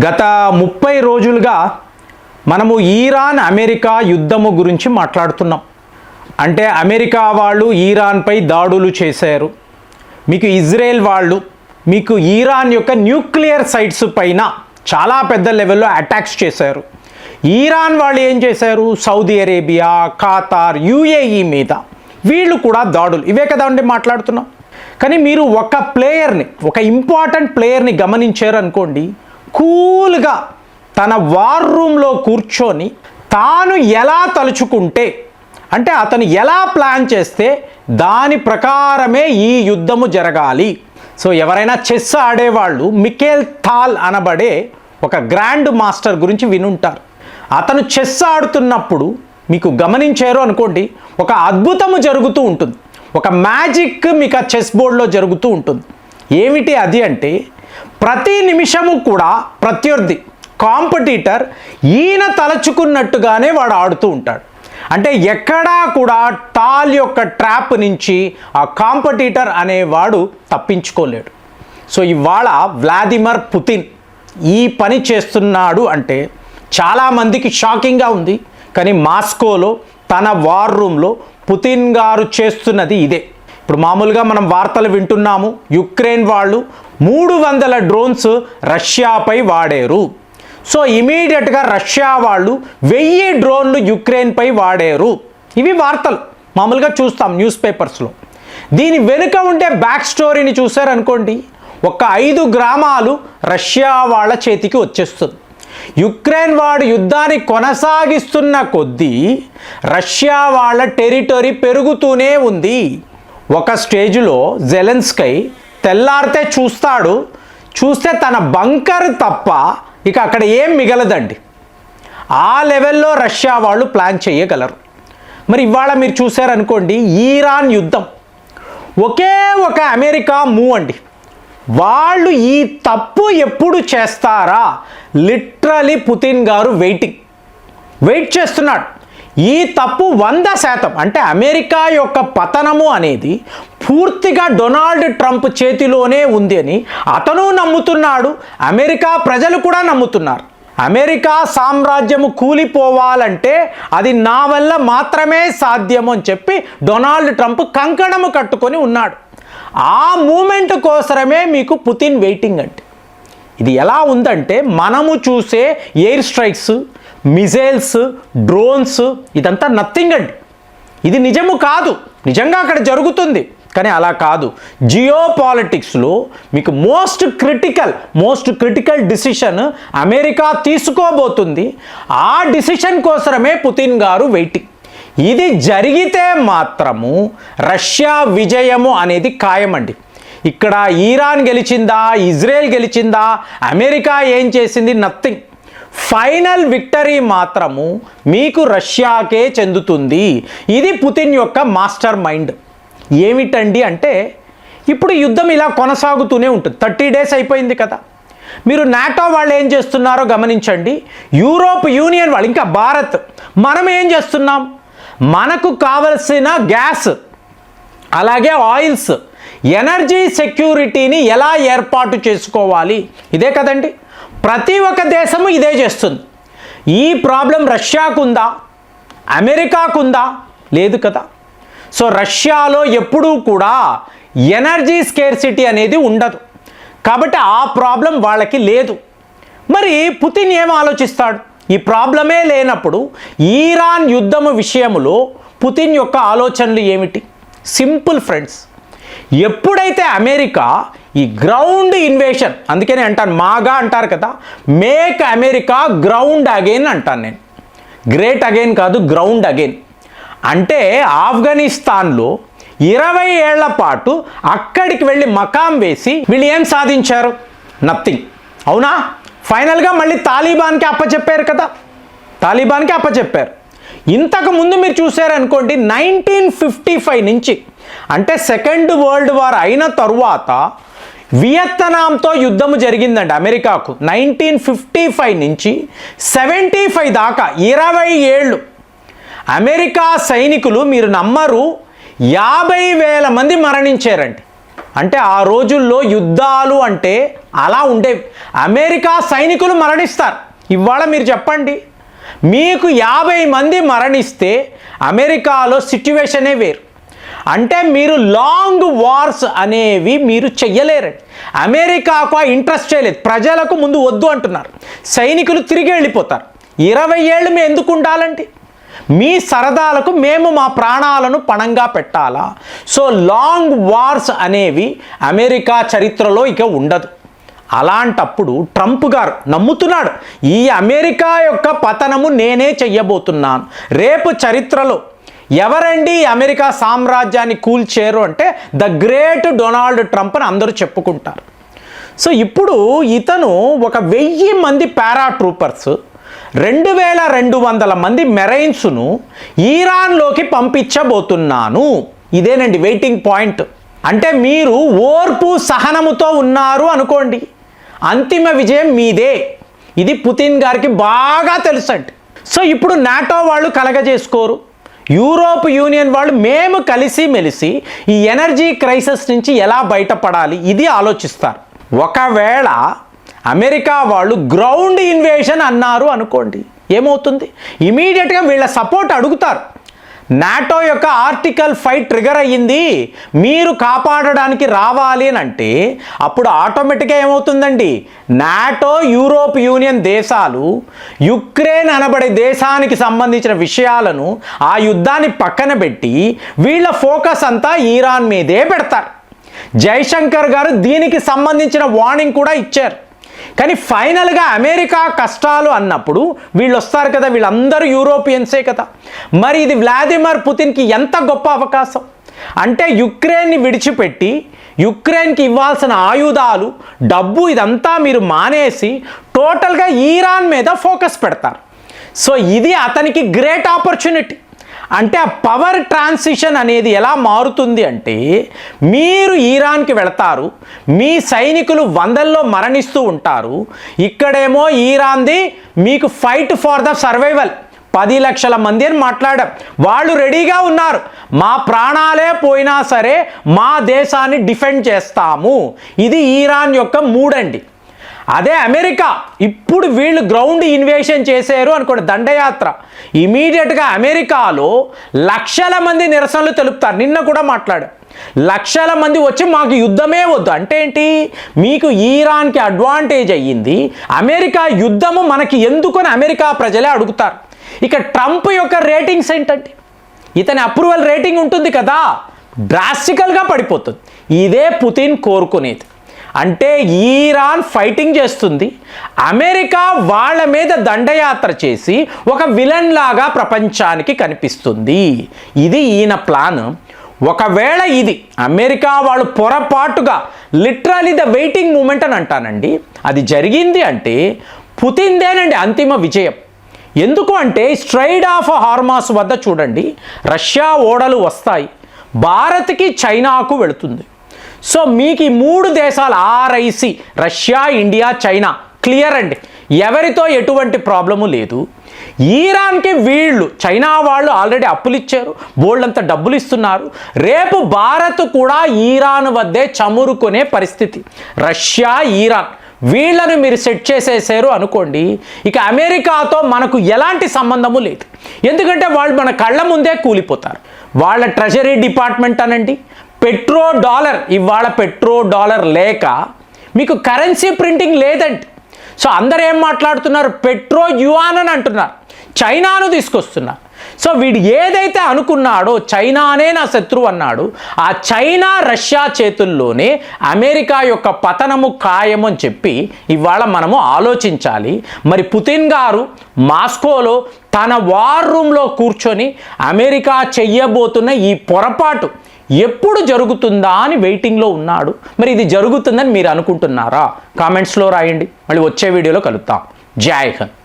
గత 30 రోజులుగా మనము ఇరాన్ అమెరికా యుద్ధము గురించి మాట్లాడుతున్నాం. అంటే అమెరికా వాళ్ళు ఇరాన్పై దాడులు చేశారు, మీకు ఇజ్రాయెల్ వాళ్ళు మీకు ఇరాన్ యొక్క న్యూక్లియర్ సైట్స్ పైన చాలా పెద్ద లెవెల్లో అటాక్స్ చేశారు. ఇరాన్ వాళ్ళు ఏం చేశారు, సౌదీ అరేబియా, ఖతార్, యుఏఈ మీద వీళ్ళు కూడా దాడులు, ఇవే కదా అండి మాట్లాడుతున్నాం. కానీ మీరు ఒక ప్లేయర్ని, ఒక ఇంపార్టెంట్ ప్లేయర్ని గమనించారు అనుకోండి, కూల్గా తన వార్ రూమ్లో కూర్చొని తాను ఎలా తలుచుకుంటే, అంటే అతను ఎలా ప్లాన్ చేస్తే దాని ప్రకారమే ఈ యుద్ధము జరగాలి. సో ఎవరైనా చెస్ ఆడేవాళ్ళు మిఖేల్ థాల్ అనబడే ఒక గ్రాండ్ మాస్టర్ గురించి వినుంటారు. అతను చెస్ ఆడుతున్నప్పుడు మీకు గమనించారు అనుకోండి, ఒక అద్భుతము జరుగుతూ ఉంటుంది, ఒక మ్యాజిక్ మీకు ఆ చెస్ బోర్డ్లో జరుగుతూ ఉంటుంది. ఏమిటి అది అంటే, ప్రతి నిమిషము కూడా ప్రత్యర్థి కాంపిటీటర్ ఈయన తలచుకున్నట్టుగానే వాడు ఆడుతూ ఉంటాడు. అంటే ఎక్కడా కూడా టాల్ యొక్క ట్రాప్ నుంచి ఆ కాంపిటీటర్ అనేవాడు తప్పించుకోలేడు. సో ఇవాళ వ్లాదిమిర్ పుతిన్ ఈ పని చేస్తున్నాడు అంటే చాలామందికి షాకింగ్గా ఉంది. కానీ మాస్కోలో తన వార్ రూమ్లో పుతిన్ గారు చేస్తున్నది ఇదే. ఇప్పుడు మామూలుగా మనం వార్తలు వింటున్నాము, యుక్రెయిన్ వాళ్ళు 300 డ్రోన్స్ రష్యాపై వాడారు. సో ఇమీడియట్గా రష్యా వాళ్ళు 1000 డ్రోన్లు యుక్రెయిన్పై వాడారు. ఇవి వార్తలు మామూలుగా చూస్తాం న్యూస్ పేపర్స్లో. దీని వెనుక ఉండే బ్యాక్ స్టోరీని చూసారనుకోండి, ఒక 5 గ్రామాలు రష్యా వాళ్ళ చేతికి వచ్చేస్తుంది. యుక్రెయిన్ వాడు యుద్ధాన్ని కొనసాగిస్తున్న కొద్దీ రష్యా వాళ్ళ టెరిటరీ పెరుగుతూనే ఉంది. ఒక స్టేజ్లో జెలెన్స్కీ తెల్లారితే చూస్తే తన బంకర్ తప్ప ఇక అక్కడ ఏం మిగలదండి. ఆ లెవెల్లో రష్యా వాళ్ళు ప్లాన్ చేయగలరు. మరి ఇవాళ మీరు చూసారనుకోండి, ఇరాన్ యుద్ధం ఒకే ఒక అమెరికా మూవ్ అండి. వాళ్ళు ఈ తప్పు ఎప్పుడు చేస్తారా, లిటరలీ పుతిన్ గారు వెయిట్ చేస్తున్నాడు. ఈ తప్పు 100%, అంటే అమెరికా యొక్క పతనము అనేది పూర్తిగా డొనాల్డ్ ట్రంప్ చేతిలోనే ఉంది అని అతను నమ్ముతున్నాడు, అమెరికా ప్రజలు కూడా నమ్ముతున్నారు. అమెరికా సామ్రాజ్యము కూలిపోవాలంటే అది నా వల్ల మాత్రమే సాధ్యము అని చెప్పి డొనాల్డ్ ట్రంప్ కంకణము కట్టుకొని ఉన్నాడు. ఆ మూమెంట్ కోసమే మీకు పుతిన్ వెయిటింగ్. అంటే ఇది ఎలా ఉందంటే, మనము చూసే ఎయిర్ స్ట్రైక్స్, మిజైల్స్, డ్రోన్స్ ఇదంతా నథింగ్ అండి. ఇది నిజము కాదు, నిజంగా అక్కడ జరుగుతుంది. కానీ అలా కాదు. జియో పాలిటిక్స్లో మీకు మోస్ట్ క్రిటికల్ డిసిషన్ అమెరికా తీసుకోబోతుంది. ఆ డిసిషన్ కోసమే పుతిన్ గారు వెయిటింగ్. ఇది జరిగితే మాత్రము రష్యా విజయము అనేది ఖాయమండి. ఇక్కడ ఇరాన్ గెలిచిందా, ఇజ్రాయెల్ గెలిచిందా, అమెరికా ఏం చేసింది, నథింగ్. ఫైనల్ విక్టరీ మాత్రము మీకు రష్యాకే చెందుతుంది. ఇది పుతిన్ యొక్క మాస్టర్ మైండ్. ఏమిటండి అంటే, ఇప్పుడు యుద్ధం ఇలా కొనసాగుతూనే ఉంటుంది. 30 డేస్ అయిపోయింది కదా. మీరు నాటో వాళ్ళు ఏం చేస్తున్నారో గమనించండి, యూరోప్ యూనియన్ వాళ్ళు, ఇంకా భారత్, మనం ఏం చేస్తున్నాం, మనకు కావలసిన గ్యాస్ అలాగే ఆయిల్స్, ఎనర్జీ సెక్యూరిటీని ఎలా ఏర్పాటు చేసుకోవాలి, ఇదే కదండి. ప్రతి ఒక్క దేశము ఇదే చేస్తుంది. ఈ ప్రాబ్లం రష్యాకుందా, అమెరికాకుందా? లేదు కదా. సో రష్యాలో ఎప్పుడూ కూడా ఎనర్జీ స్కేర్సిటీ అనేది ఉండదు, కాబట్టి ఆ ప్రాబ్లం వాళ్ళకి లేదు. మరి పుతిన్ ఏం ఆలోచిస్తాడు? ఈ ప్రాబ్లమే లేనప్పుడు ఇరాన్ యుద్ధము విషయంలో పుతిన్ యొక్క ఆలోచనలు ఏమిటి? సింపుల్ ఫ్రెండ్స్, ఎప్పుడైతే అమెరికా ఈ గ్రౌండ్ ఇన్వేషన్, అందుకనే అంటాను, మాగా అంటారు కదా, మేక్ అమెరికా గ్రౌండ్ అగైన్ అంటాను నేను. గ్రేట్ అగైన్ కాదు, గ్రౌండ్ అగైన్. అంటే ఆఫ్ఘనిస్తాన్లో 20 ఏళ్ల పాటు అక్కడికి వెళ్ళి మకాం వేసి వీళ్ళు ఏం సాధించారు? నథింగ్. అవునా? ఫైనల్గా మళ్ళీ తాలిబాన్కి అప్పచెప్పారు కదా, తాలిబాన్కి అప్పచెప్పారు. ఇంతకు ముందు మీరు చూసారనుకోండి, 1955 నుంచి, అంటే సెకండ్ వరల్డ్ వార్ అయిన తరువాత వియత్నాంతో యుద్ధము జరిగిందండి అమెరికాకు. 1955 నుంచి 75 దాకా 20 ఏళ్ళు అమెరికా సైనికులు, మీరు నమ్మరు, 50,000 మంది మరణించారండి. అంటే ఆ రోజుల్లో యుద్ధాలు అంటే అలా ఉండేవి. అమెరికా సైనికులు మరణిస్తారు. ఇవాళ మీరు చెప్పండి, మీకు 50 మంది మరణిస్తే అమెరికాలో సిట్యువేషనే వేరు. అంటే మీరు లాంగ్ వార్స్ అనేవి మీరు చెయ్యలేరండి. అమెరికాకు ఆ ఇంట్రెస్ట్ చేయలేదు. ప్రజలకు ముందు వద్దు అంటున్నారు. సైనికులు తిరిగి వెళ్ళిపోతారు. 20 ఏళ్ళు మేము ఎందుకు ఉండాలండి? మీ సరదాలకు మేము మా ప్రాణాలను పణంగా పెట్టాలా? సో లాంగ్ వార్స్ అనేవి అమెరికా చరిత్రలో ఇక ఉండదు. అలాంటప్పుడు ట్రంప్ గారు నమ్ముతున్నాడు, ఈ అమెరికా యొక్క పతనము నేనే చెయ్యబోతున్నాను. రేపు చరిత్రలో ఎవరండి అమెరికా సామ్రాజ్యాన్ని కూల్చేరు అంటే ద గ్రేట్ డొనాల్డ్ ట్రంప్ అని అందరూ చెప్పుకుంటారు. సో ఇప్పుడు ఇతను 1000 మంది పారాట్రూపర్స్, 2200 మంది మెరైన్స్ను ఈరాన్లోకి పంపించబోతున్నాను. ఇదేనండి వెయిటింగ్ పాయింట్. అంటే మీరు ఓర్పు సహనముతో ఉన్నారు అనుకోండి, అంతిమ విజయం మీదే. ఇది పుతిన్ గారికి బాగా తెలుసండి. సో ఇప్పుడు నాటో వాళ్ళు కలగజేసుకోరు, యూరోప్ యూనియన్ వాళ్ళు మేము కలిసి మెలిసి ఈ ఎనర్జీ క్రైసిస్ నుంచి ఎలా బయటపడాలి ఇది ఆలోచిస్తారు. ఒకవేళ అమెరికా వాళ్ళు గ్రౌండ్ ఇన్వేషన్ అన్నారు అనుకోండి, ఏమవుతుంది? ఇమీడియట్గా వీళ్ళ సపోర్ట్ అడుగుతారు. నాటో యొక్క ఆర్టికల్ 5 ట్రిగర్ అయ్యింది, మీరు కాపాడడానికి రావాలి అని అంటే అప్పుడు ఆటోమేటిక్గా ఏమవుతుందండి? నాటో యూరోప్ యూనియన్ దేశాలు యుక్రెయిన్ అనబడే దేశానికి సంబంధించిన విషయాలను, ఆ యుద్ధాన్ని పక్కన పెట్టి వీళ్ళ ఫోకస్ అంతా ఈరాన్ మీదే పెడతారు. జైశంకర్ గారు దీనికి సంబంధించిన వార్నింగ్ కూడా ఇచ్చారు. కానీ ఫైనల్గా అమెరికా కష్టాలు అన్నప్పుడు వీళ్ళు వస్తారు కదా, వీళ్ళందరూ యూరోపియన్సే కదా. మరి ఇది వ్లాదిమిర్ పుతిన్కి ఎంత గొప్ప అవకాశం అంటే యుక్రెయిన్ని విడిచిపెట్టి యుక్రెయిన్కి ఇవ్వాల్సిన ఆయుధాలు, డబ్బు ఇదంతా మీరు మానేసి టోటల్గా ఈరాన్ మీద ఫోకస్ పెడతారు. సో ఇది అతనికి గ్రేట్ ఆపర్చునిటీ. అంటే ఆ పవర్ ట్రాన్సిషన్ అనేది ఎలా మారుతుంది అంటే, మీరు ఈరాన్కి వెళతారు, మీ సైనికులు 100ల్లో మరణిస్తూ ఉంటారు, ఇక్కడేమో ఈరాన్ది మీకు ఫైట్ ఫర్ ద సర్వైవల్ 10 లక్షల మంది అని మాట్లాడాం. వాళ్ళు రెడీగా ఉన్నారు, మా ప్రాణాలే పోయినా సరే మా దేశాన్ని డిఫెండ్ చేస్తాము. ఇది ఈరాన్ యొక్క మూడండి. అదే అమెరికా ఇప్పుడు వీళ్ళు గ్రౌండ్ ఇన్వేషన్ చేశారు అనుకోండి, దండయాత్ర, ఇమీడియట్గా అమెరికాలో లక్షల మంది నిరసనలు తెలుపుతారు. నిన్న కూడా మాట్లాడారు, లక్షల మంది వచ్చి మాకు యుద్ధమే వద్దు అంటే ఏంటి? మీకు ఈరాన్కి అడ్వాంటేజ్ అయ్యింది, అమెరికా యుద్ధము మనకి ఎందుకని అమెరికా ప్రజలే అడుగుతారు. ఇక ట్రంప్ యొక్క రేటింగ్స్ ఏంటంటే, ఇతని అప్రూవల్ రేటింగ్ ఉంటుంది కదా, డ్రాస్టికల్గా పడిపోతుంది. ఇదే పుతిన్ కోరుకునేది. అంటే ఈరాన్ ఫైటింగ్ చేస్తుంది, అమెరికా వాళ్ళ మీద దండయాత్ర చేసి ఒక విలన్ లాగా ప్రపంచానికి కనిపిస్తుంది. ఇది ఈయన ప్లాన్. ఒకవేళ ఇది అమెరికా వాళ్ళు పొరపాటుగా, లిటరలీ ద వెయిటింగ్ మూమెంట్ అని అంటానండి, అది జరిగింది అంటే పుతిన్దేనండి అంతిమ విజయం. ఎందుకు అంటే స్ట్రైట్ ఆఫ్ హార్మాస్ వద్ద చూడండి, రష్యా ఓడలు వస్తాయి, భారత్కి చైనాకు వెళుతుంది. సో మీకు ఈ 3 దేశాలు RIC, Russia, India, China clear అండి, ఎవరితో ఎటువంటి ప్రాబ్లము లేదు. ఈరాన్కి వీళ్ళు చైనా వాళ్ళు ఆల్రెడీ అప్పులు ఇచ్చారు, బోల్డంత డబ్బులు ఇస్తున్నారు. రేపు భారత్ కూడా ఈరాన్ వద్దే చమురుకునే పరిస్థితి. రష్యా, ఈరాన్ వీళ్ళను మీరు సెట్ చేసేసారు అనుకోండి, ఇక అమెరికాతో మనకు ఎలాంటి సంబంధము లేదు. ఎందుకంటే వాళ్ళు మన కళ్ళ ముందే కూలిపోతారు. వాళ్ళ ట్రెజరీ డిపార్ట్మెంట్ అనండి, పెట్రో డాలర్, ఇవాళ పెట్రో డాలర్ లేక మీకు కరెన్సీ ప్రింటింగ్ లేదండి. సో అందరూ ఏం మాట్లాడుతున్నారు? పెట్రో యువాన్ అని అంటున్నారు, చైనాను తీసుకొస్తున్నారు. సో వీడు ఏదైతే అనుకున్నాడో చైనానే నా శత్రువు అన్నాడు, ఆ చైనా రష్యా చేతుల్లోనే అమెరికా యొక్క పతనము ఖాయం అని చెప్పి ఇవాళ మనము ఆలోచించాలి. మరి పుతిన్ గారు మాస్కోలో తన వార్ రూమ్లో కూర్చొని అమెరికా చెయ్యబోతున్న ఈ పొరపాటు ఎప్పుడు జరుగుతుందా అని వెయిటింగ్లో ఉన్నాడు. మరి ఇది జరుగుతుందని మీరు అనుకుంటున్నారా? కామెంట్స్లో రాయండి. మళ్ళీ వచ్చే వీడియోలో కలుద్దాం. జై హింద్.